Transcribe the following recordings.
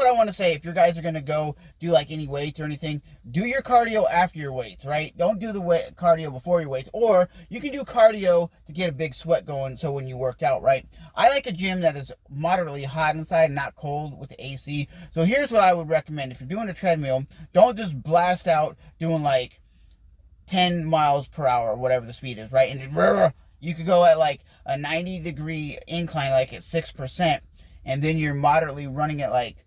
what I want to say. If you guys are going to go do like any weights or anything, do your cardio after your weights, right? Don't do the cardio before your weights. Or you can do cardio to get a big sweat going so when you work out, right? I like a gym that is moderately hot inside, not cold with the AC. So here's what I would recommend. If you're doing a treadmill, don't just blast out doing like 10 miles per hour or whatever the speed is, right? And you could go at like a 90-degree incline, like at 6%, and then you're moderately running at like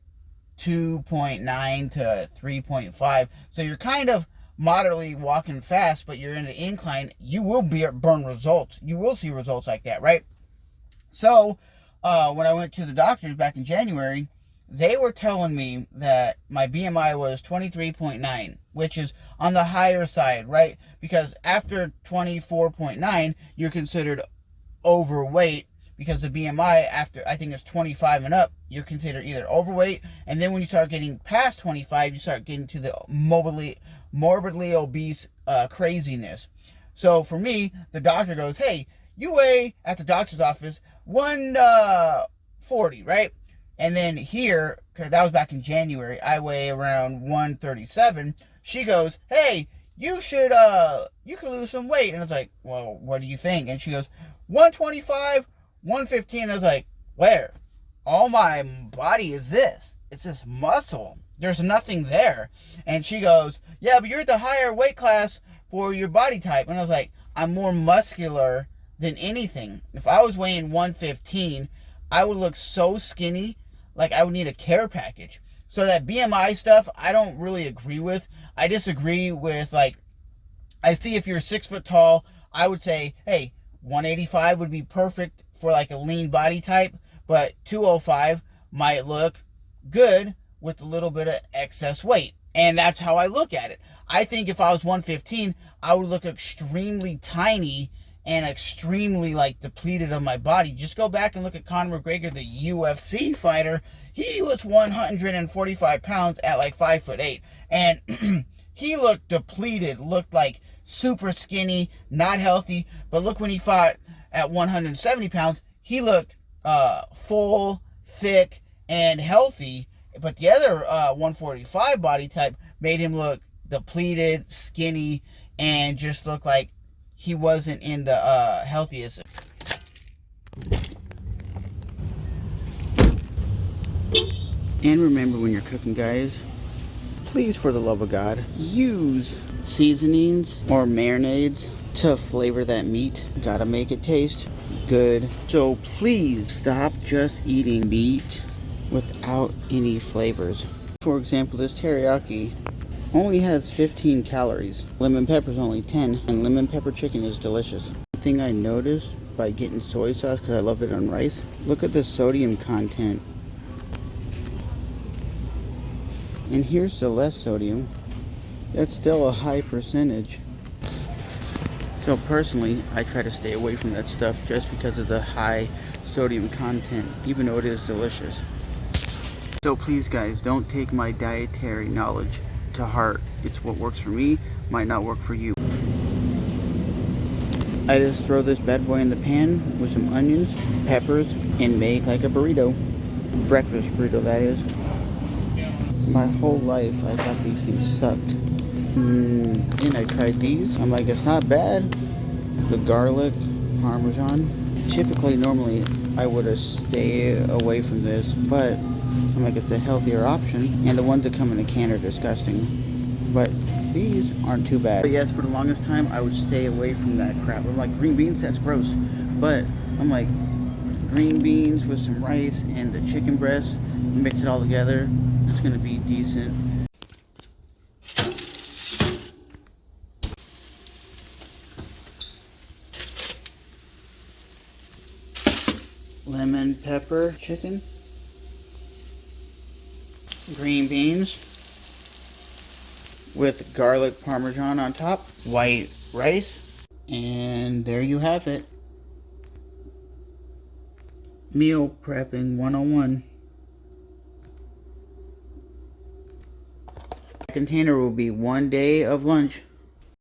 2.9 to 3.5. So you're kind of moderately walking fast, but you're in an incline. You will burn results. You will see results like that, right? So when I went to the doctors back in January, they were telling me that my BMI was 23.9, which is on the higher side, right? Because after 24.9, you're considered overweight, because the BMI after, I think it's 25 and up, you're considered either overweight, and then when you start getting past 25, you start getting to the morbidly obese craziness. So for me, the doctor goes, hey, you weigh at the doctor's office 140, right? And then here, because that was back in January, I weigh around 137. She goes, hey, you should, you can lose some weight. And I was like, well, what do you think? And she goes, 125, 115. And I was like, where? All my body is this. It's this muscle. There's nothing there. And she goes, yeah, but you're at the higher weight class for your body type. And I was like, I'm more muscular than anything. If I was weighing 115, I would look so skinny, like I would need a care package. So that BMI stuff, I don't really agree with. I disagree with, like, I see if you're 6 foot tall, I would say, hey, 185 would be perfect for like a lean body type, but 205 might look good with a little bit of excess weight. And that's how I look at it. I think if I was 115, I would look extremely tiny and extremely like depleted of my body. Just go back and look at Conor McGregor, the UFC fighter. He was 145 pounds at like 5'8", and he looked depleted, looked like super skinny, not healthy. But look, when he fought at 170 pounds, he looked full, thick, and healthy. But the other 145 body type made him look depleted, skinny, and just look like he wasn't in the healthiest. And remember, when you're cooking, guys, please, for the love of God, use seasonings or marinades to flavor that meat. Gotta make it taste good. So please stop just eating meat without any flavors. For example, this teriyaki only has 15 calories. Lemon pepper is only 10, and lemon pepper chicken is delicious. One thing I noticed by getting soy sauce, because I love it on rice, look at the sodium content. And here's the less sodium. That's still a high percentage. So personally, I try to stay away from that stuff just because of the high sodium content, even though it is delicious. So please, guys, don't take my dietary knowledge to heart. It's what works for me, might not work for you. I just throw this bad boy in the pan with some onions, peppers, and make like a burrito. Breakfast burrito, that is. My whole life I thought these things sucked. Then I tried these. I'm like, it's not bad. The garlic parmesan. Typically, normally, I would have stayed away from this, but I'm like, it's a healthier option. And the ones that come in a can are disgusting. But these aren't too bad. But yes, for the longest time, I would stay away from that crap. I'm like, green beans, that's gross. But I'm like, green beans with some rice and the chicken breast, mix it all together. It's gonna be decent. Lemon pepper chicken, green beans with garlic parmesan on top, white rice, and there you have it. Meal prepping 101. Container will be 1 day of lunch.